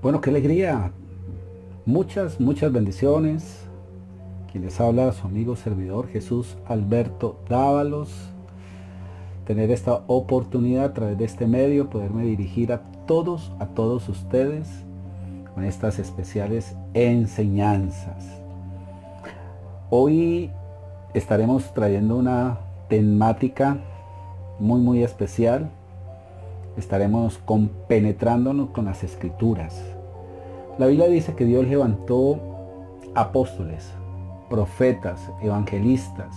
Bueno, qué alegría. Muchas bendiciones. Quien les habla, su amigo servidor Jesús Alberto Dávalos. Tener esta oportunidad a través de este medio, poderme dirigir a todos ustedes con estas especiales enseñanzas. Hoy estaremos trayendo una temática muy especial. Estaremos compenetrándonos con las escrituras. La Biblia dice que Dios levantó apóstoles, profetas, evangelistas,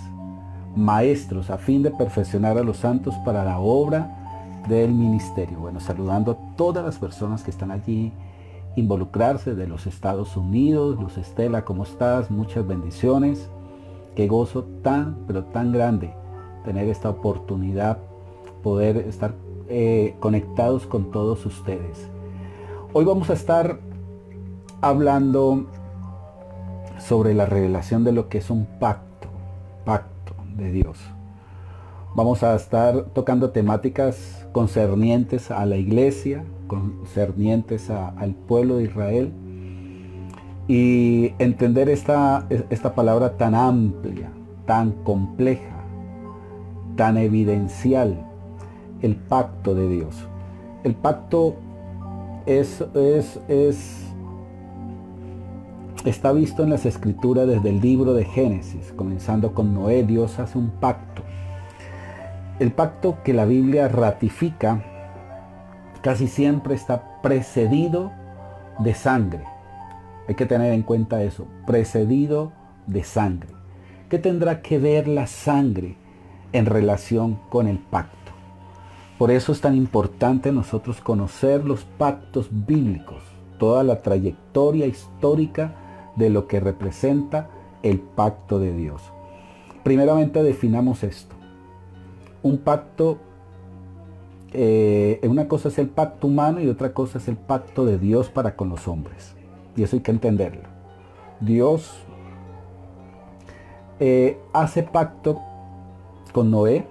maestros a fin de perfeccionar a los santos para la obra del ministerio. Bueno, saludando a todas las personas que están allí involucrarse de los Estados Unidos. Luz Estela, ¿cómo estás? Muchas bendiciones. Qué gozo pero tan grande tener esta oportunidad, poder estar conectados con todos ustedes. Hoy vamos a estar hablando sobre la revelación de lo que es un pacto de Dios. Vamos a estar tocando temáticas concernientes a la iglesia, concernientes al pueblo de Israel, y entender esta palabra tan amplia, tan compleja, tan evidencial, el pacto de Dios. El pacto está visto en las escrituras desde el libro de Génesis, comenzando con Noé. Dios hace un pacto. El pacto que la Biblia ratifica casi siempre está precedido de sangre. Hay que tener en cuenta eso, precedido de sangre. ¿Qué tendrá que ver la sangre en relación con el pacto? Por eso es tan importante nosotros conocer los pactos bíblicos, toda la trayectoria histórica de lo que representa el pacto de Dios. Primeramente definamos esto. Un pacto, una cosa es el pacto humano y otra cosa es el pacto de Dios para con los hombres. Y eso hay que entenderlo. Dios hace pacto con Noé,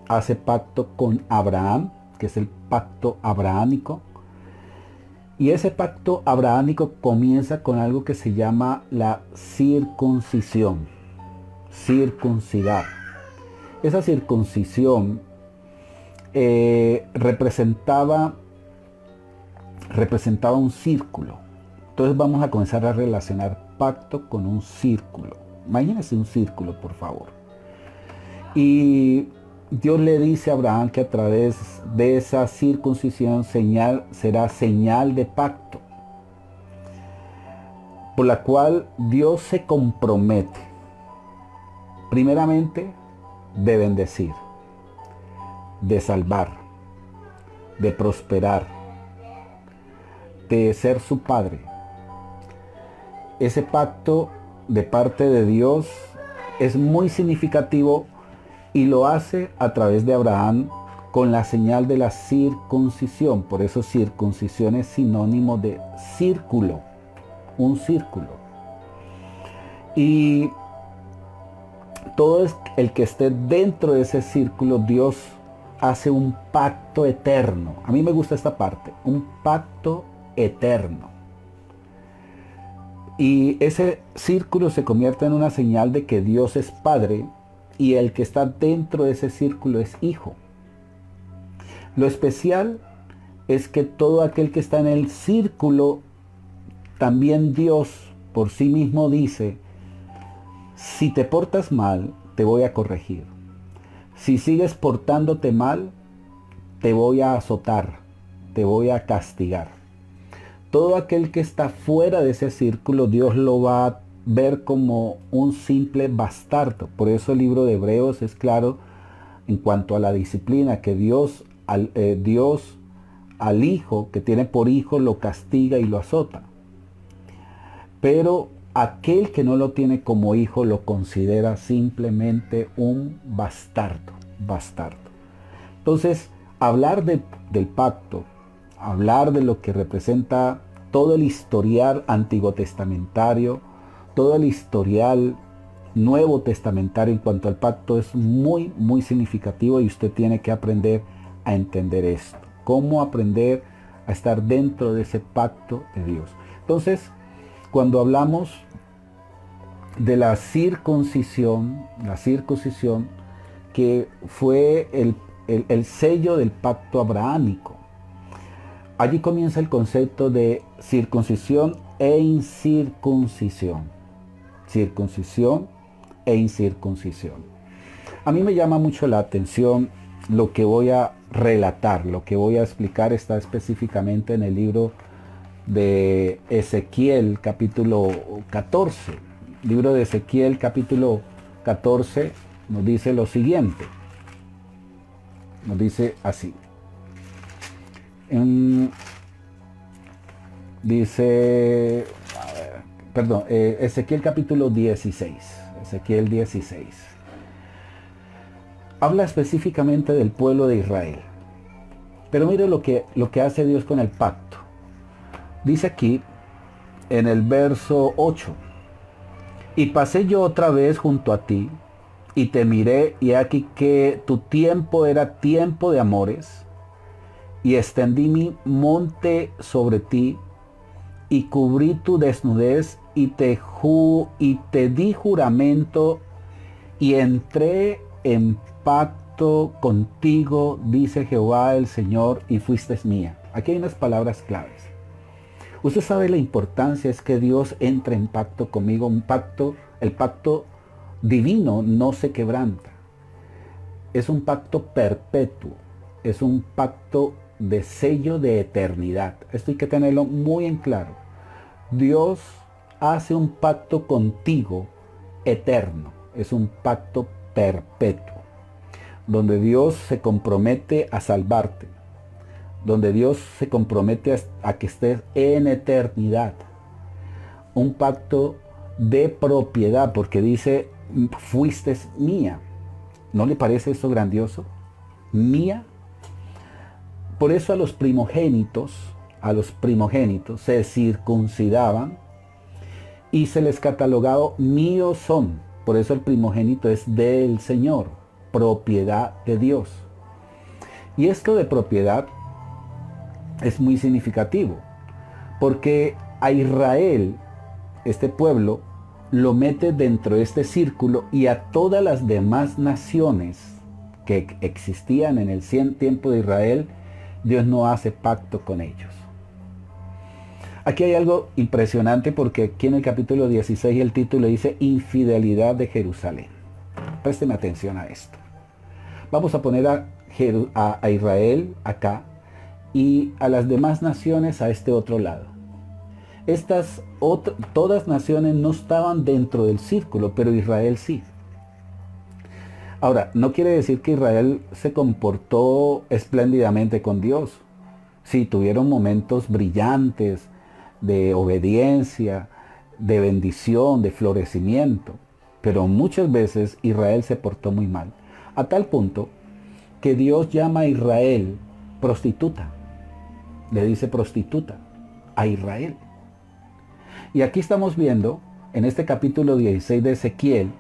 hace pacto con Abraham, que es el pacto abrahámico. Y ese pacto abrahámico comienza con algo que se llama la circuncisión. Circuncidar. Esa circuncisión representaba un círculo. Entonces vamos a comenzar a relacionar pacto con un círculo. Imagínense un círculo, por favor. Y Dios le dice a Abraham que a través de esa circuncisión será señal de pacto, por la cual Dios se compromete, primeramente, de bendecir, de salvar, de prosperar, de ser su padre. Ese pacto de parte de Dios es muy significativo y lo hace a través de Abraham con la señal de la circuncisión. Por eso circuncisión es sinónimo de círculo, un círculo. Y todo el que esté dentro de ese círculo, Dios hace un pacto eterno. A mí me gusta esta parte, un pacto eterno. Y ese círculo se convierte en una señal de que Dios es Padre y el que está dentro de ese círculo es hijo. Lo especial es que todo aquel que está en el círculo, también Dios por sí mismo dice: si te portas mal, te voy a corregir. Si sigues portándote mal, te voy a azotar, te voy a castigar. Todo aquel que está fuera de ese círculo, Dios lo va a ver como un simple bastardo. Por eso el libro de Hebreos es claro en cuanto a la disciplina, que Dios al hijo que tiene por hijo lo castiga y lo azota. Pero aquel que no lo tiene como hijo lo considera simplemente un bastardo. Entonces, hablar del pacto, hablar de lo que representa todo el historial antiguo testamentario, todo el historial nuevo testamentario en cuanto al pacto es muy significativo, y usted tiene que aprender a entender esto. Cómo aprender a estar dentro de ese pacto de Dios. Entonces, cuando hablamos de la circuncisión que fue el sello del pacto abrahámico, allí comienza el concepto de circuncisión e incircuncisión. Circuncisión e incircuncisión. A mí me llama mucho la atención lo que voy a relatar, lo que voy a explicar está específicamente en el libro de Ezequiel capítulo 14. Libro de Ezequiel capítulo 14 nos dice lo siguiente. Nos dice así. Ezequiel capítulo 16. Ezequiel 16. Habla específicamente del pueblo de Israel. Pero mire lo que hace Dios con el pacto. Dice aquí en el verso 8. Y pasé yo otra vez junto a ti, y te miré, y aquí que tu tiempo era tiempo de amores, y extendí mi monte sobre ti, y cubrí tu desnudez, y te di juramento, y entré en pacto contigo, dice Jehová el Señor, y fuiste mía. Aquí hay unas palabras claves. Usted sabe la importancia es que Dios entre en pacto conmigo, el pacto divino no se quebranta. Es un pacto perpetuo, es un pacto de sello de eternidad. Esto hay que tenerlo muy en claro. Dios hace un pacto contigo eterno, es un pacto perpetuo, donde Dios se compromete a salvarte, donde Dios se compromete a que estés en eternidad. Un pacto de propiedad, porque dice, fuiste mía. ¿No le parece eso grandioso? Mía. Por eso a los primogénitos se circuncidaban y se les catalogaba míos son. Por eso el primogénito es del Señor, propiedad de Dios. Y esto de propiedad es muy significativo, porque a Israel, este pueblo, lo mete dentro de este círculo, y a todas las demás naciones que existían en el tiempo de Israel, Dios no hace pacto con ellos. Aquí hay algo impresionante, porque aquí en el capítulo 16 el título dice infidelidad de Jerusalén. Présteme atención a esto. Vamos a poner a Israel acá y a las demás naciones a este otro lado. Todas naciones no estaban dentro del círculo, pero Israel sí. Ahora, no quiere decir que Israel se comportó espléndidamente con Dios. Sí, tuvieron momentos brillantes de obediencia, de bendición, de florecimiento, pero muchas veces Israel se portó muy mal, a tal punto que Dios llama a Israel prostituta. Le dice prostituta a Israel. Y aquí estamos viendo, en este capítulo 16 de Ezequiel,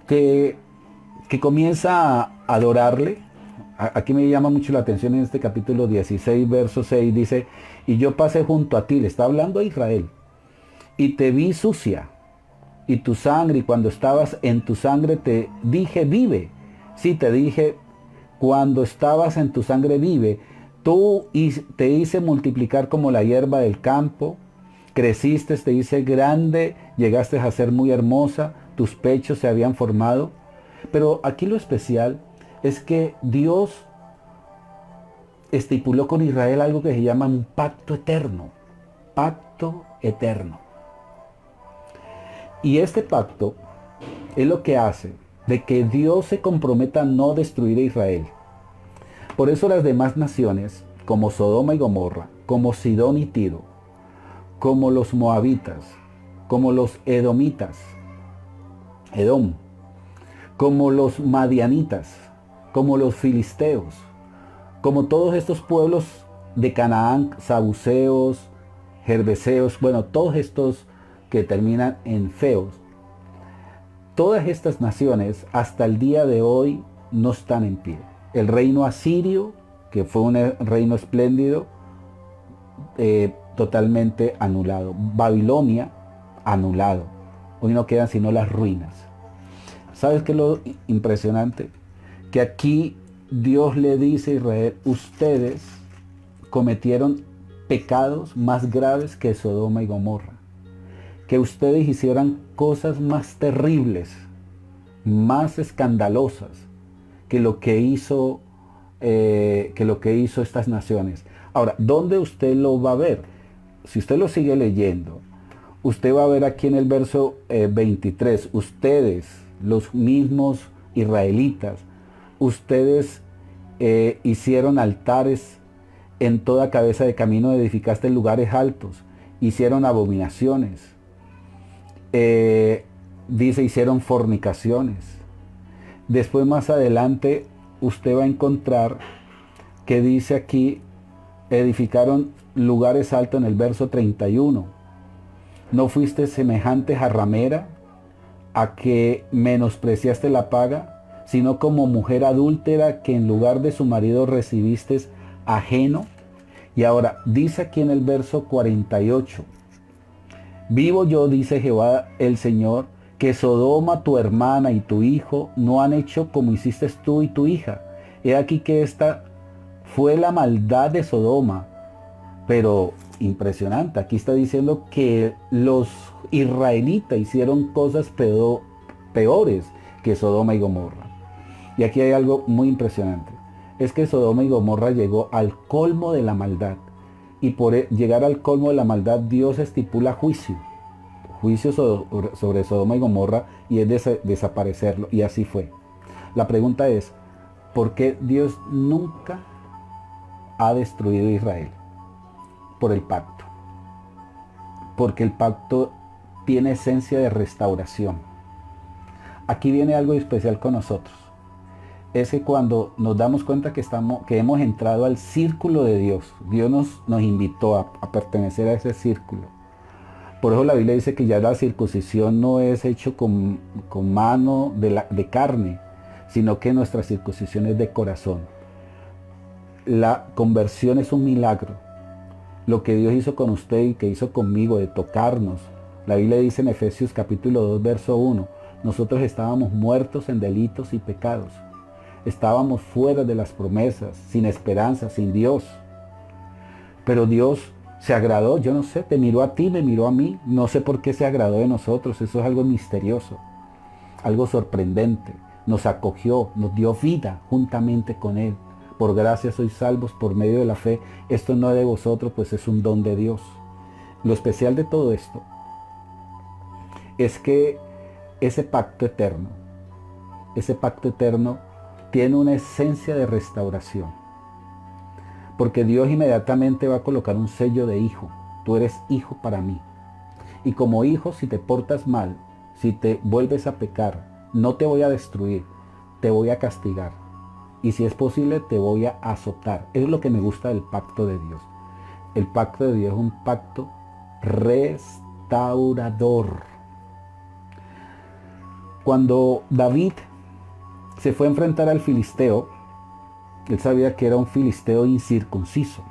que comienza a adorarle. Aquí me llama mucho la atención en este capítulo 16, verso 6, dice, y yo pasé junto a ti, le está hablando a Israel, y te vi sucia, y tu sangre, y cuando estabas en tu sangre te dije, vive. Sí, te dije, cuando estabas en tu sangre, vive. Te hice multiplicar como la hierba del campo, creciste, te hice grande, llegaste a ser muy hermosa, tus pechos se habían formado. Pero aquí lo especial es que Dios estipuló con Israel algo que se llama un pacto eterno. Pacto eterno. Y este pacto es lo que hace de que Dios se comprometa a no destruir a Israel. Por eso las demás naciones, como Sodoma y Gomorra, como Sidón y Tiro, como los moabitas, como los edomitas, Edom, como los madianitas, como los filisteos, como todos estos pueblos de Canaán, sabuceos, gerbeseos, bueno, todos estos que terminan en feos, todas estas naciones hasta el día de hoy no están en pie. El reino asirio, que fue un reino espléndido, totalmente anulado. Babilonia, anulado. Hoy no quedan sino las ruinas. ¿Sabes qué es lo impresionante? Que aquí Dios le dice a Israel, ustedes cometieron pecados más graves que Sodoma y Gomorra. Que ustedes hicieran cosas más terribles, más escandalosas que lo que hizo estas naciones. Ahora, ¿dónde usted lo va a ver? Si usted lo sigue leyendo, usted va a ver aquí en el verso 23, ustedes, los mismos israelitas, ustedes hicieron altares en toda cabeza de camino, edificaste lugares altos, hicieron abominaciones, dice, hicieron fornicaciones. Después más adelante usted va a encontrar que dice aquí, edificaron lugares altos en el verso 31. ¿No fuiste semejante a ramera, a que menospreciaste la paga, sino como mujer adúltera que en lugar de su marido recibiste ajeno? Y ahora dice aquí en el verso 48, vivo yo, dice Jehová el Señor, que Sodoma tu hermana y tu hijo no han hecho como hiciste tú y tu hija. He aquí que esta fue la maldad de Sodoma. Pero impresionante, aquí está diciendo que los israelitas hicieron cosas peores que Sodoma y Gomorra. Y aquí hay algo muy impresionante. Es que Sodoma y Gomorra llegó al colmo de la maldad. Y por llegar al colmo de la maldad, Dios estipula juicio. Juicio sobre Sodoma y Gomorra, y es desaparecerlo. Y así fue. La pregunta es, ¿por qué Dios nunca ha destruido a Israel? Por el pacto. Porque el pacto tiene esencia de restauración. Aquí viene algo especial con nosotros. Es que cuando nos damos cuenta que hemos entrado al círculo de Dios, Dios nos invitó a pertenecer a ese círculo. Por eso la Biblia dice que ya la circuncisión no es hecho con mano de carne, sino que nuestra circuncisión es de corazón. La conversión es un milagro. Lo que Dios hizo con usted y que hizo conmigo, de tocarnos. La Biblia dice en Efesios capítulo 2, verso 1, nosotros estábamos muertos en delitos y pecados. Estábamos fuera de las promesas, sin esperanza, sin Dios. Pero Dios se agradó, yo no sé, te miró a ti, me miró a mí. No sé por qué se agradó de nosotros, eso es algo misterioso, algo sorprendente. Nos acogió, nos dio vida juntamente con Él. Por gracia sois salvos por medio de la fe. Esto no es de vosotros, pues es un don de Dios. Lo especial de todo esto es que ese pacto eterno tiene una esencia de restauración. Porque Dios inmediatamente va a colocar un sello de hijo. Tú eres hijo para mí. Y como hijo, si te portas mal, si te vuelves a pecar, no te voy a destruir, te voy a castigar. Y si es posible, te voy a azotar. Es lo que me gusta del pacto de Dios. El pacto de Dios es un pacto restaurador. Cuando David se fue a enfrentar al filisteo, él sabía que era un filisteo incircunciso.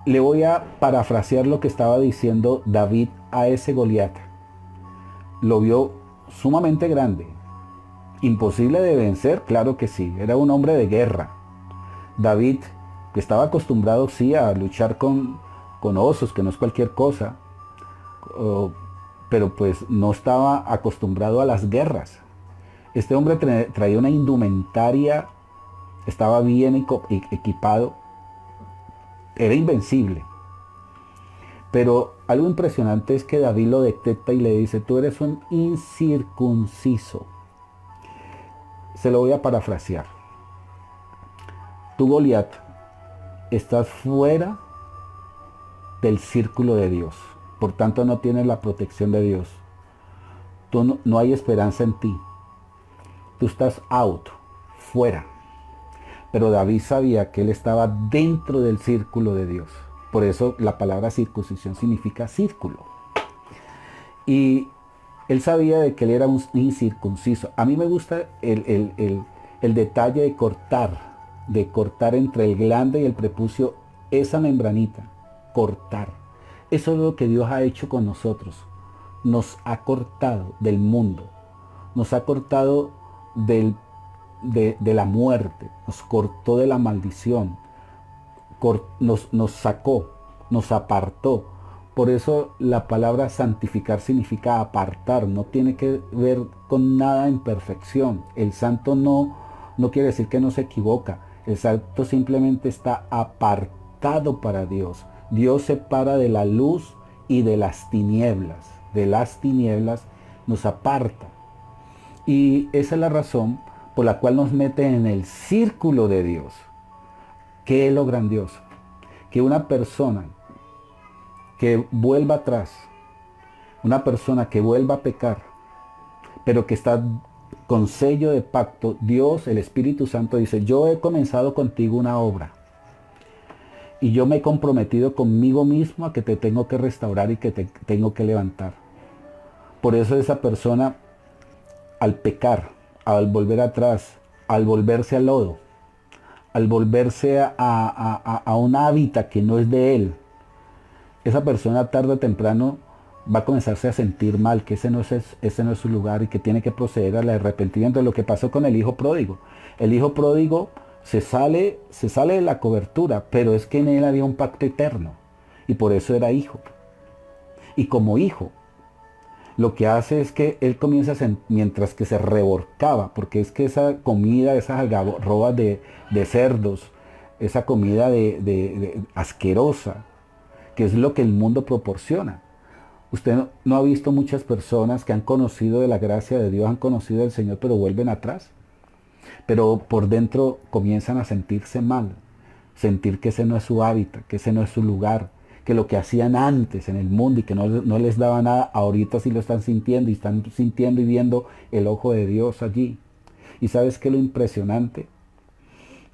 Le voy a parafrasear lo que estaba diciendo David a ese Goliat. Lo vio sumamente grande. Imposible de vencer, claro que sí. Era un hombre de guerra. David, que estaba acostumbrado, sí, a luchar con osos, que no es cualquier cosa, pero pues no estaba acostumbrado a las guerras. Este hombre traía una indumentaria, estaba bien equipado, era invencible. Pero algo impresionante es que David lo detecta y le dice, tú eres un incircunciso. Se lo voy a parafrasear. Tú, Goliat, estás fuera del círculo de Dios. Por tanto, no tienes la protección de Dios. No hay esperanza en ti. Tú estás out, fuera. Pero David sabía que él estaba dentro del círculo de Dios. Por eso la palabra circuncisión significa círculo. Y él sabía de que él era un incircunciso. A mí me gusta el detalle de cortar entre el glande y el prepucio esa membranita. cortar. Eso es lo que Dios ha hecho con nosotros. Nos ha cortado del mundo, nos ha cortado de la muerte, nos cortó de la maldición, nos sacó, nos apartó. Por eso la palabra santificar significa apartar, no tiene que ver con nada en perfección. El santo no quiere decir que no se equivoca, el santo simplemente está apartado para Dios. Dios separa de la luz y de las tinieblas. De las tinieblas nos aparta. Y esa es la razón por la cual nos mete en el círculo de Dios. ¿Qué es lo grandioso? Que una persona que vuelva atrás, una persona que vuelva a pecar, pero que está con sello de pacto, Dios, el Espíritu Santo dice, yo he comenzado contigo una obra y yo me he comprometido conmigo mismo a que te tengo que restaurar y que te tengo que levantar. Por eso esa persona, al pecar, al volver atrás, al volverse al lodo, al volverse a un hábitat que no es de él, esa persona tarde o temprano va a comenzarse a sentir mal, que ese no es su lugar y que tiene que proceder al arrepentimiento. De lo que pasó con el hijo pródigo. El hijo pródigo se sale de la cobertura, pero es que en él había un pacto eterno y por eso era hijo. Y como hijo, lo que hace es que él comienza, mientras que se revolcaba, porque es que esa comida, esas algarrobas de cerdos, esa comida asquerosa, que es lo que el mundo proporciona. Usted no ha visto muchas personas que han conocido de la gracia de Dios, han conocido del Señor, pero vuelven atrás. Pero por dentro comienzan a sentirse mal, sentir que ese no es su hábitat, que ese no es su lugar, que lo que hacían antes en el mundo y que no les daba nada, ahorita sí lo están sintiendo y viendo el ojo de Dios allí. ¿Y sabes qué es lo impresionante?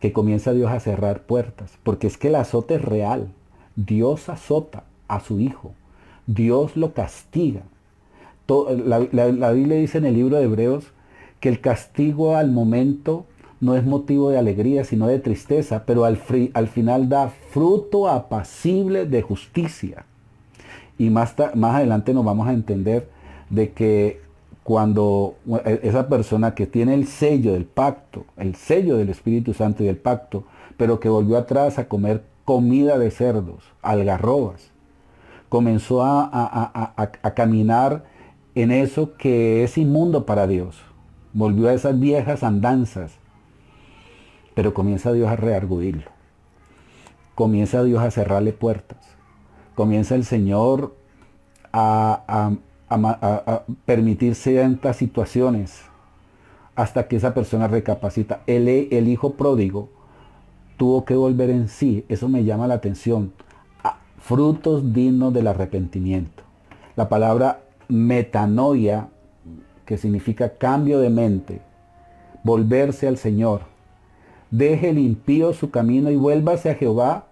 Que comienza Dios a cerrar puertas, porque es que el azote es real. Dios azota a su hijo, Dios lo castiga. La Biblia dice en el libro de Hebreos que el castigo al momento no es motivo de alegría, sino de tristeza, pero al final da fruto apacible de justicia. Y más adelante nos vamos a entender de que cuando esa persona que tiene el sello del pacto, el sello del Espíritu Santo y del pacto, pero que volvió atrás a comer comida de cerdos, algarrobas, comenzó a caminar en eso que es inmundo para Dios. Volvió a esas viejas andanzas, pero comienza Dios a reargudirlo. Comienza Dios a cerrarle puertas. Comienza el Señor a permitir ciertas situaciones hasta que esa persona recapacita. El hijo pródigo tuvo que volver en sí. Eso me llama la atención. Frutos dignos del arrepentimiento. La palabra metanoia, que significa cambio de mente, volverse al Señor. Deje el impío su camino y vuélvase a Jehová.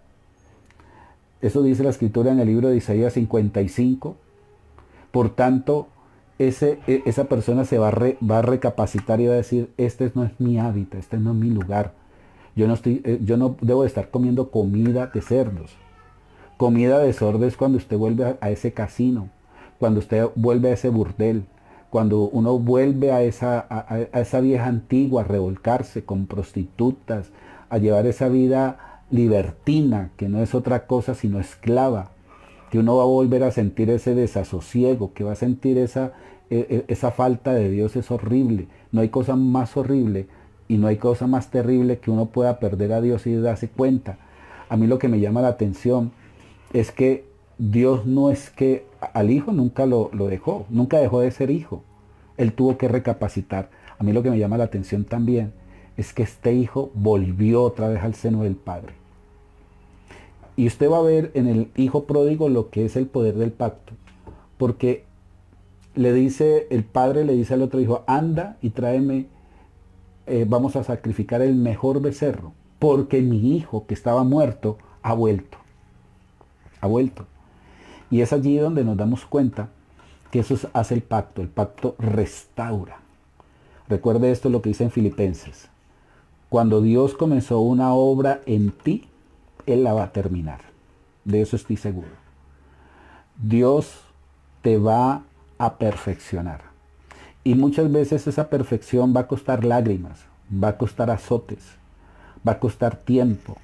Eso dice la escritura en el libro de Isaías 55. Por tanto, esa persona se va a recapacitar y va a decir, este no es mi hábitat, este no es mi lugar. Yo no debo de estar comiendo comida de cerdos. Comida de cerdos es cuando usted vuelve a ese casino, cuando usted vuelve a ese burdel, cuando uno vuelve a esa vieja antigua, a revolcarse con prostitutas, a llevar esa vida libertina, que no es otra cosa sino esclava, que uno va a volver a sentir ese desasosiego, que va a sentir esa falta de Dios. Es horrible. No hay cosa más horrible y no hay cosa más terrible que uno pueda perder a Dios y darse cuenta. A mí lo que me llama la atención es que Dios no es que al hijo nunca lo dejó, nunca dejó de ser hijo. Él tuvo que recapacitar. A mí lo que me llama la atención también es que este hijo volvió otra vez al seno del Padre. Y usted va a ver en el hijo pródigo lo que es el poder del pacto. Porque el padre le dice al otro hijo, anda y tráeme, vamos a sacrificar el mejor becerro, porque mi hijo que estaba muerto ha vuelto. Ha vuelto. Y es allí donde nos damos cuenta que eso hace el pacto restaura. Recuerde esto lo que dice en Filipenses. Cuando Dios comenzó una obra en ti, Él la va a terminar. de eso estoy seguro. Dios te va a perfeccionar. Y muchas veces esa perfección va a costar lágrimas, va a costar azotes, va a costar tiempo.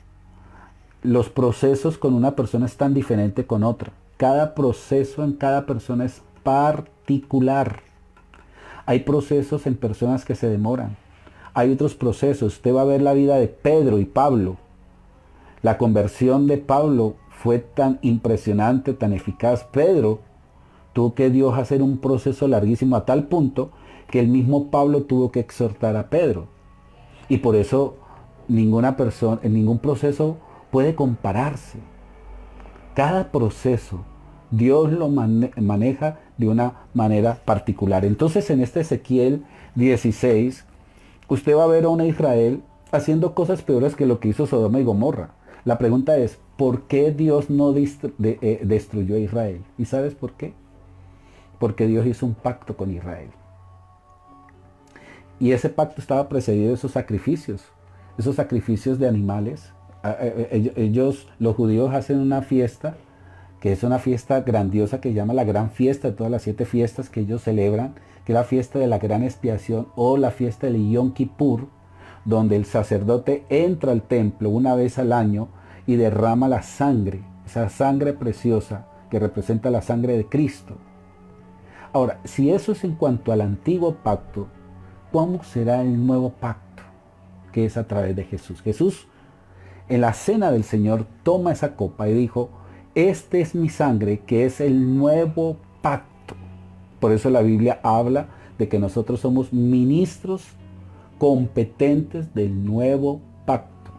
Los procesos con una persona es tan diferente con otra. Cada proceso en cada persona es particular. Hay procesos en personas que se demoran. Hay otros procesos. Usted va a ver la vida de Pedro y Pablo. La conversión de Pablo fue tan impresionante, tan eficaz. Pedro tuvo que Dios hacer un proceso larguísimo a tal punto que el mismo Pablo tuvo que exhortar a Pedro. Y por eso ninguna persona, en ningún proceso puede compararse. Cada proceso Dios lo maneja de una manera particular. Entonces en este Ezequiel 16, usted va a ver a una Israel haciendo cosas peores que lo que hizo Sodoma y Gomorra. La pregunta es, ¿por qué Dios no destruyó a Israel? ¿Y sabes por qué? Porque Dios hizo un pacto con Israel. Y ese pacto estaba precedido de esos sacrificios de animales. Ellos, los judíos, hacen una fiesta, que es una fiesta grandiosa que se llama la gran fiesta de todas las 7 fiestas que ellos celebran, que es la fiesta de la gran expiación o la fiesta del Yom Kippur, donde el sacerdote entra al templo una vez al año y derrama la sangre, esa sangre preciosa que representa la sangre de Cristo. Ahora, si eso es en cuanto al antiguo pacto, ¿cómo será el nuevo pacto? Que es a través de Jesús. Jesús, en la cena del Señor, toma esa copa y dijo, este es mi sangre, que es el nuevo pacto. Por eso la Biblia habla de que nosotros somos ministros competentes del nuevo pacto.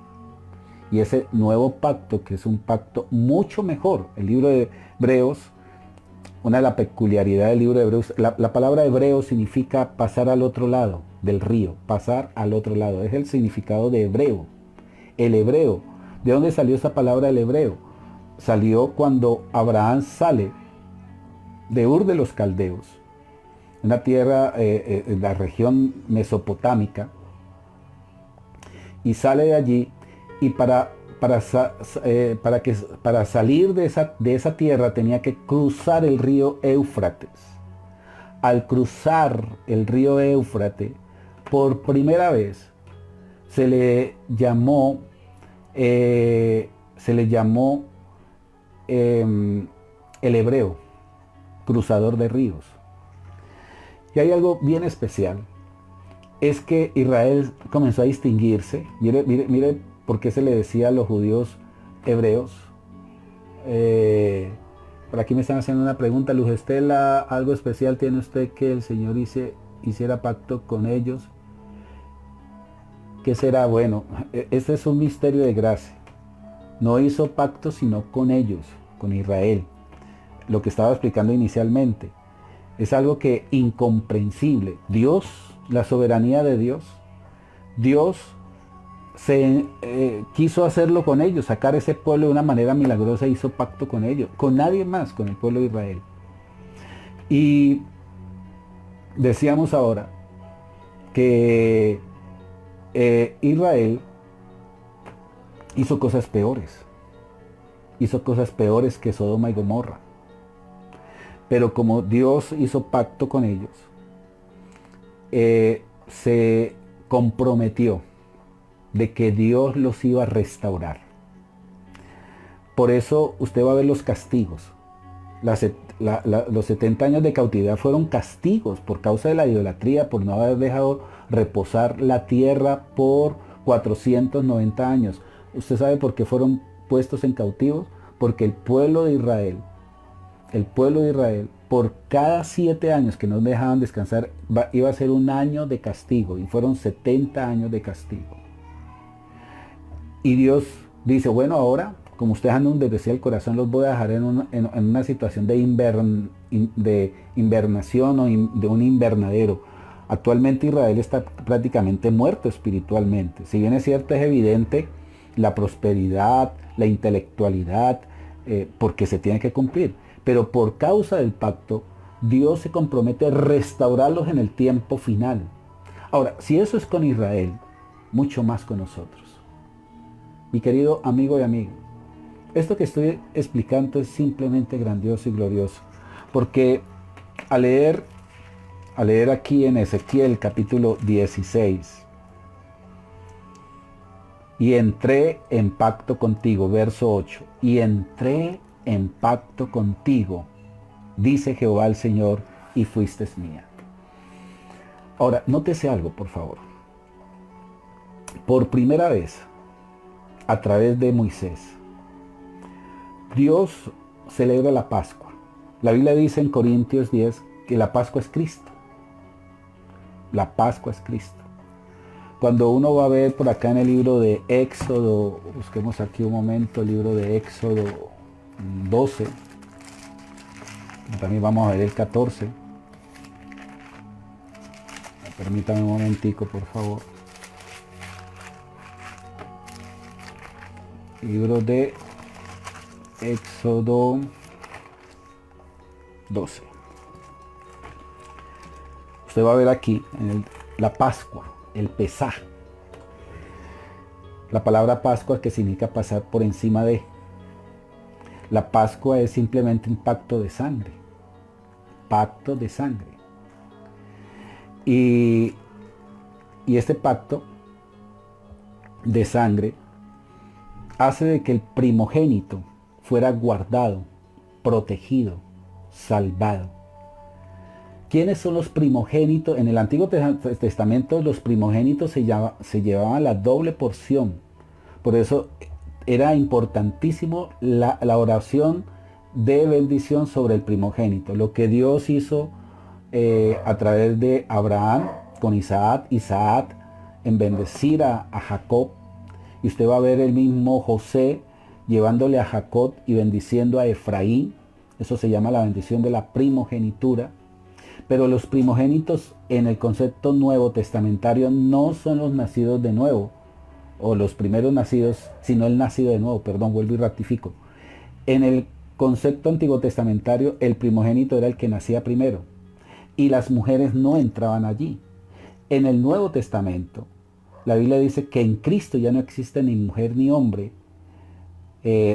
Y ese nuevo pacto, que es un pacto mucho mejor. El libro de Hebreos, una de las peculiaridades del libro de Hebreos, la palabra hebreo significa pasar al otro lado del río, pasar al otro lado. Es el significado de hebreo. El hebreo. ¿De dónde salió esa palabra del hebreo? Salió cuando Abraham sale de Ur de los Caldeos, una tierra en la región mesopotámica, y sale de allí, y para salir de esa tierra tenía que cruzar el río Éufrates. Al cruzar el río Éufrates, por primera vez se le llamó el hebreo, cruzador de ríos. Y hay algo bien especial, es que Israel comenzó a distinguirse. Mire por qué se le decía a los judíos hebreos. Por aquí me están haciendo una pregunta. Luz Estela, ¿algo especial tiene usted que el Señor hiciera pacto con ellos? ¿Qué será? Bueno, este es un misterio de gracia. No hizo pacto sino con ellos, con Israel. Lo que estaba explicando inicialmente. Es algo que incomprensible. Dios, la soberanía de Dios, Dios quiso hacerlo con ellos, sacar ese pueblo de una manera milagrosa, hizo pacto con ellos, con nadie más, con el pueblo de Israel. Y decíamos ahora que Israel hizo cosas peores que Sodoma y Gomorra. Pero como Dios hizo pacto con ellos, se comprometió de que Dios los iba a restaurar. Por eso usted va a ver los castigos. Los 70 años de cautividad fueron castigos por causa de la idolatría, por no haber dejado reposar la tierra por 490 años. ¿Usted sabe por qué fueron puestos en cautivos? Porque el pueblo de Israel, por cada 7 años que no dejaban descansar, iba a ser un año de castigo, y fueron 70 años de castigo. Y Dios dice, bueno, ahora, como ustedes han endurecido el corazón, los voy a dejar en una situación de invernación o de un invernadero. Actualmente Israel está prácticamente muerto espiritualmente. Si bien es cierto, es evidente la prosperidad, la intelectualidad, porque se tiene que cumplir. Pero por causa del pacto, Dios se compromete a restaurarlos en el tiempo final. Ahora, si eso es con Israel, mucho más con nosotros. Mi querido amigo y amiga, Esto que estoy explicando es simplemente grandioso y glorioso, porque al leer aquí en Ezequiel capítulo 16, y entré en pacto contigo, verso 8, y entré en pacto contigo, dice Jehová el Señor, y fuiste mía. Ahora, nótese algo, por favor. Por primera vez, a través de Moisés, Dios celebra la Pascua. La Biblia dice en Corintios 10 que la Pascua es Cristo. La Pascua es Cristo. Cuando uno va a ver por acá en el libro de Éxodo, busquemos aquí un momento el libro de Éxodo 12, también vamos a ver el 14. Permítame un momentico, por favor. Libro de Éxodo 12. Usted va a ver aquí la Pascua, el Pesaj. La palabra Pascua, que significa pasar por encima de. La Pascua es simplemente un pacto de sangre. Pacto de sangre. Y este pacto de sangre hace de que el primogénito fuera guardado, protegido, salvado. ¿Quiénes son los primogénitos? En el Antiguo Testamento los primogénitos se llevaban la doble porción. Por eso era importantísimo la oración de bendición sobre el primogénito. Lo que Dios hizo a través de Abraham con Isaac, en bendecir a Jacob. Y usted va a ver el mismo José llevándole a Jacob y bendiciendo a Efraín. Eso se llama la bendición de la primogenitura. Pero los primogénitos en el concepto nuevo testamentario no son los nacidos de nuevo, o los primeros nacidos, sino el nacido de nuevo, vuelvo y ratifico. En el concepto antiguo testamentario, el primogénito era el que nacía primero, y las mujeres no entraban allí. En el Nuevo Testamento, la Biblia dice que en Cristo ya no existe ni mujer ni hombre,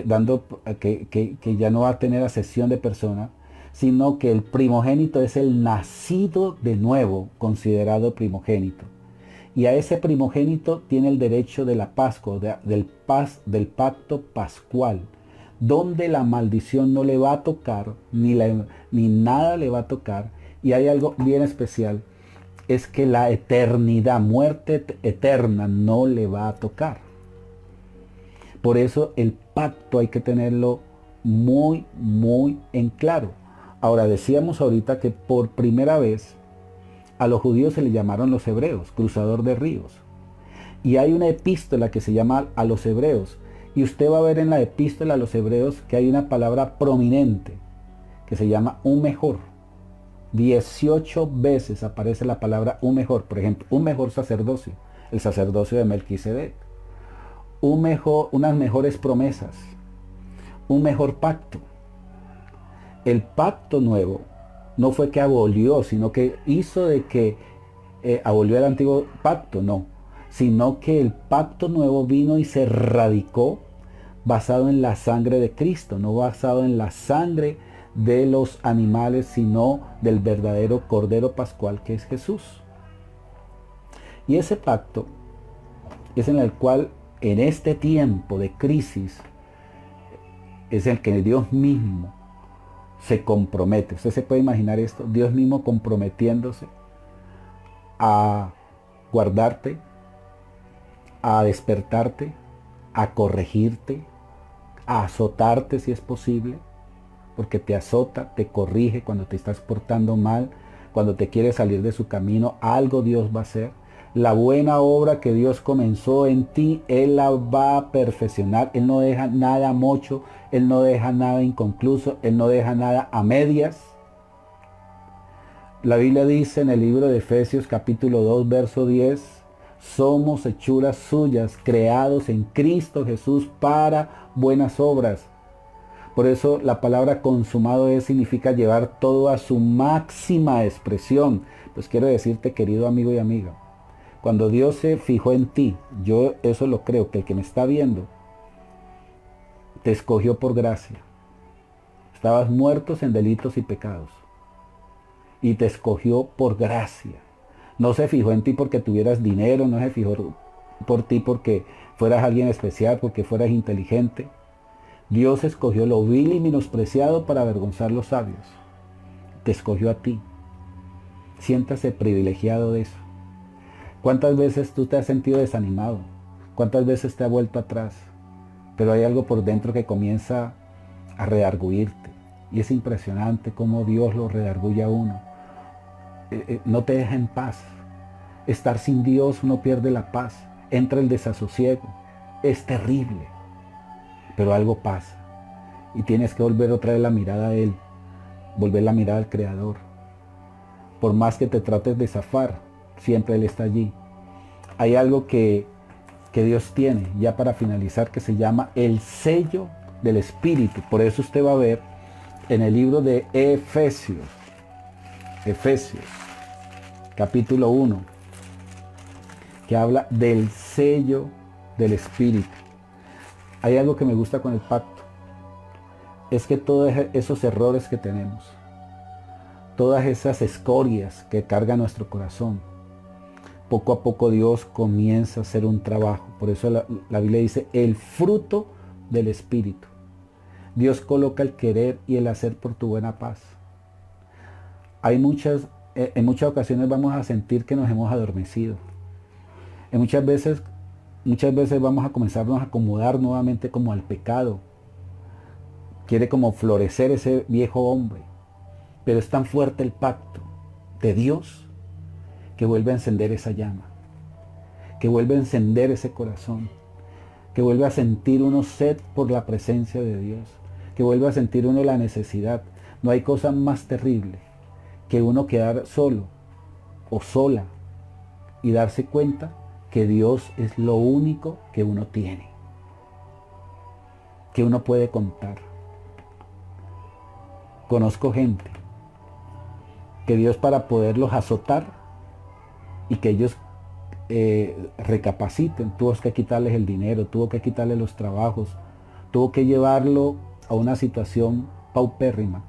dando que ya no va a tener acepción de persona, sino que el primogénito es el nacido de nuevo, considerado primogénito. Y a ese primogénito tiene el derecho de la Pascua, del pacto pascual, donde la maldición no le va a tocar, ni nada le va a tocar. Y hay algo bien especial, es que la eternidad, muerte eterna, no le va a tocar. Por eso el pacto hay que tenerlo muy, muy en claro. Ahora, decíamos ahorita que por primera vez a los judíos se les llamaron los hebreos, cruzador de ríos. Y hay una epístola que se llama a los hebreos. Y usted va a ver en la epístola a los hebreos que hay una palabra prominente que se llama un mejor. 18 veces aparece la palabra un mejor. Por ejemplo, un mejor sacerdocio, el sacerdocio de Melquisedec. Unas mejores promesas. Un mejor pacto. El pacto nuevo no fue que abolió, sino que hizo de que abolió el antiguo pacto, no. Sino que el pacto nuevo vino y se radicó basado en la sangre de Cristo, no basado en la sangre de los animales, sino del verdadero Cordero Pascual que es Jesús. Y ese pacto es en el cual en este tiempo de crisis es el que Dios mismo se compromete. Usted se puede imaginar esto, Dios mismo comprometiéndose a guardarte, a despertarte, a corregirte, a azotarte si es posible, porque te azota, te corrige cuando te estás portando mal, cuando te quiere salir de su camino, algo Dios va a hacer. La buena obra que Dios comenzó en ti, Él la va a perfeccionar. Él no deja nada mocho, Él no deja nada inconcluso, Él no deja nada a medias. La Biblia dice en el libro de Efesios capítulo 2, verso 10, somos hechuras suyas, creados en Cristo Jesús para buenas obras. Por eso la palabra consumado significa llevar todo a su máxima expresión. Pues quiero decirte, querido amigo y amiga, cuando Dios se fijó en ti, yo eso lo creo, que el que me está viendo te escogió por gracia. Estabas muertos en delitos y pecados. Y te escogió por gracia. No se fijó en ti porque tuvieras dinero, no se fijó por ti porque fueras alguien especial, porque fueras inteligente. Dios escogió lo vil y menospreciado para avergonzar los sabios. Te escogió a ti. Siéntase privilegiado de eso. ¿Cuántas veces tú te has sentido desanimado? ¿Cuántas veces te has vuelto atrás? Pero hay algo por dentro que comienza a redarguirte. Y es impresionante cómo Dios lo redarguye a uno. No te deja en paz. Estar sin Dios uno pierde la paz. Entra el desasosiego. Es terrible. Pero algo pasa. Y tienes que volver otra vez la mirada a Él. Volver la mirada al Creador. Por más que te trates de zafar, siempre Él está allí. Hay algo que Dios tiene, ya para finalizar, que se llama el sello del Espíritu. Por eso usted va a ver en el libro de Efesios, capítulo 1, que habla del sello del Espíritu. Hay algo que me gusta con el pacto, es que todos esos errores que tenemos, todas esas escorias que carga nuestro corazón, poco a poco Dios comienza a hacer un trabajo. Por eso la Biblia dice el fruto del Espíritu. Dios coloca el querer y el hacer por tu buena paz. En muchas ocasiones vamos a sentir que nos hemos adormecido. Muchas veces vamos a comenzarnos a acomodar nuevamente como al pecado. Quiere como florecer ese viejo hombre. Pero es tan fuerte el pacto de Dios que vuelve a encender esa llama, que vuelve a encender ese corazón, que vuelve a sentir uno sed por la presencia de Dios, que vuelve a sentir uno la necesidad. No hay cosa más terrible que uno quedar solo o sola y darse cuenta que Dios es lo único que uno tiene, que uno puede contar. Conozco gente que Dios, para poderlos azotar y que ellos recapaciten, tuvo que quitarles el dinero, tuvo que quitarles los trabajos, tuvo que llevarlo a una situación paupérrima.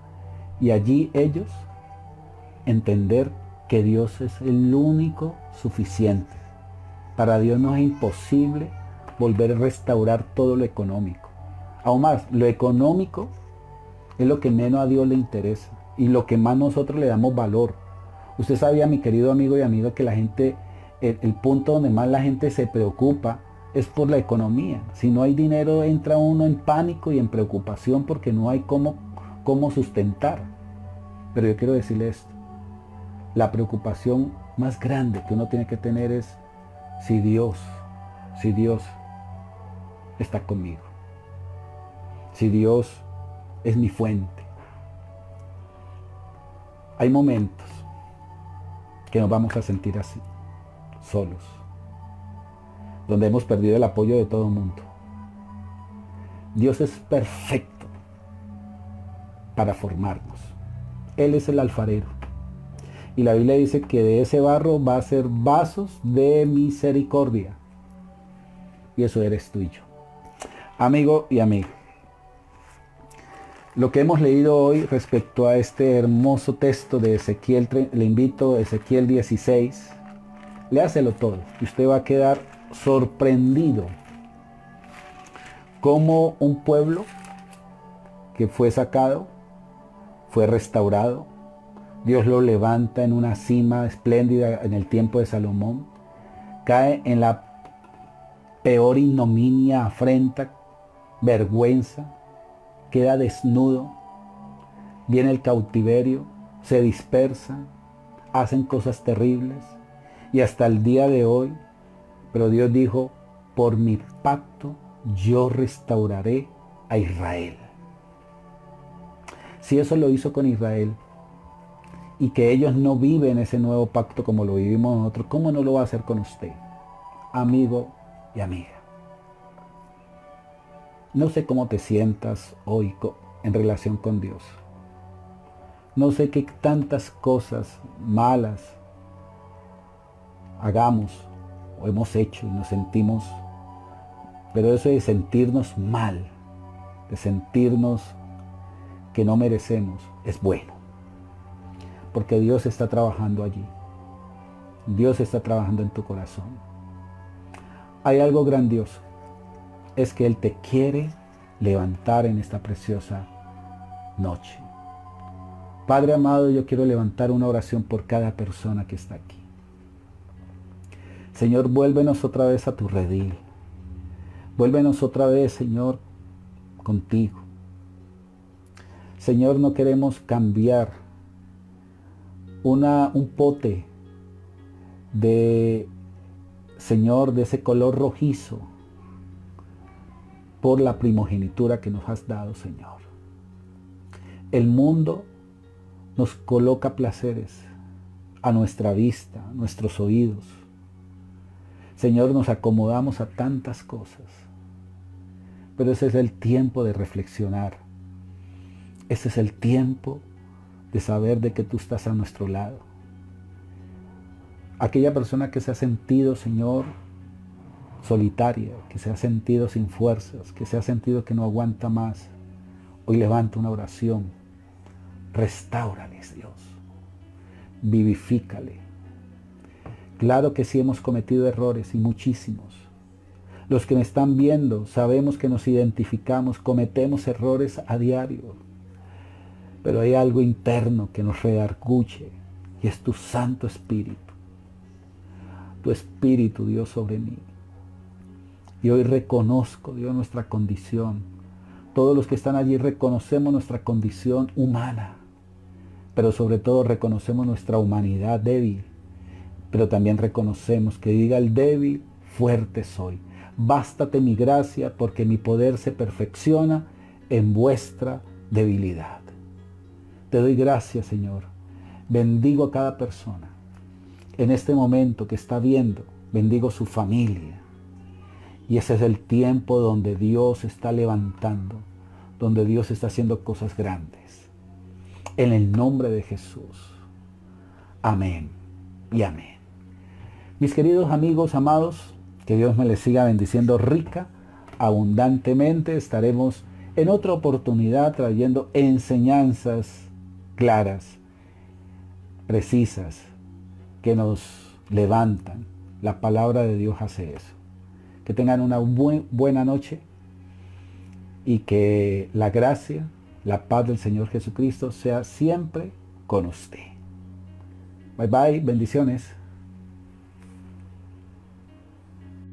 Y allí ellos entender que Dios es el único suficiente. Para Dios no es imposible volver a restaurar todo lo económico. Aún más, lo económico es lo que menos a Dios le interesa y lo que más nosotros le damos valor. Usted sabía, mi querido amigo y amiga, que la gente, el punto donde más la gente se preocupa es por la economía. Si no hay dinero, entra uno en pánico y en preocupación porque no hay cómo sustentar. Pero yo quiero decirle esto. La preocupación más grande que uno tiene que tener es si Dios está conmigo. Si Dios es mi fuente. Hay momentos que nos vamos a sentir así, solos, donde hemos perdido el apoyo de todo el mundo. Dios es perfecto para formarnos. Él es el alfarero. Y la Biblia dice que de ese barro va a ser vasos de misericordia. Y eso eres tú y yo. Amigo y amiga, lo que hemos leído hoy respecto a este hermoso texto de Ezequiel, le invito a Ezequiel 16, léaselo todo y usted va a quedar sorprendido cómo un pueblo que fue sacado, fue restaurado, Dios lo levanta en una cima espléndida en el tiempo de Salomón, cae en la peor ignominia, afrenta, vergüenza, queda desnudo, viene el cautiverio, se dispersan, hacen cosas terribles y hasta el día de hoy, pero Dios dijo, por mi pacto yo restauraré a Israel. Si eso lo hizo con Israel y que ellos no viven ese nuevo pacto como lo vivimos nosotros, ¿cómo no lo va a hacer con usted, amigo y amiga? No sé cómo te sientas hoy en relación con Dios. No sé qué tantas cosas malas hagamos o hemos hecho y nos sentimos, pero eso de sentirnos mal de sentirnos que no merecemos, es bueno. Porque Dios está trabajando allí. Dios está trabajando en tu corazón. Hay algo grandioso. Es que Él te quiere levantar en esta preciosa noche. Padre amado, yo quiero levantar una oración por cada persona que está aquí. Señor, vuélvenos otra vez a tu redil. Vuélvenos otra vez, Señor, contigo. Señor, no queremos cambiar un pote de, Señor, de ese color rojizo por la primogenitura que nos has dado, Señor. El mundo nos coloca placeres a nuestra vista, a nuestros oídos. Señor, nos acomodamos a tantas cosas. Pero ese es el tiempo de reflexionar. Ese es el tiempo de saber de que tú estás a nuestro lado. Aquella persona que se ha sentido, Señor, solitaria, que se ha sentido sin fuerzas, que se ha sentido que no aguanta más, hoy levanta una oración. Restáurales, Dios. Vivifícale. Claro que sí hemos cometido errores y muchísimos. Los que me están viendo sabemos que nos identificamos, cometemos errores a diario. Pero hay algo interno que nos redarguye y es tu Santo Espíritu. Tu Espíritu, Dios, sobre mí. Y hoy reconozco, Dios, nuestra condición. Todos los que están allí reconocemos nuestra condición humana. Pero sobre todo reconocemos nuestra humanidad débil. Pero también reconocemos que diga el débil, fuerte soy. Bástate mi gracia, porque mi poder se perfecciona en vuestra debilidad. Te doy gracias, Señor. Bendigo a cada persona. En este momento que está viendo, bendigo su familia. Y ese es el tiempo donde Dios está levantando, donde Dios está haciendo cosas grandes. En el nombre de Jesús. Amén y amén. Mis queridos amigos amados, que Dios me les siga bendiciendo rica, abundantemente. Estaremos en otra oportunidad trayendo enseñanzas claras, precisas, que nos levantan. La palabra de Dios hace eso. Que tengan una buena noche y que la gracia, la paz del Señor Jesucristo sea siempre con usted. Bye bye, bendiciones.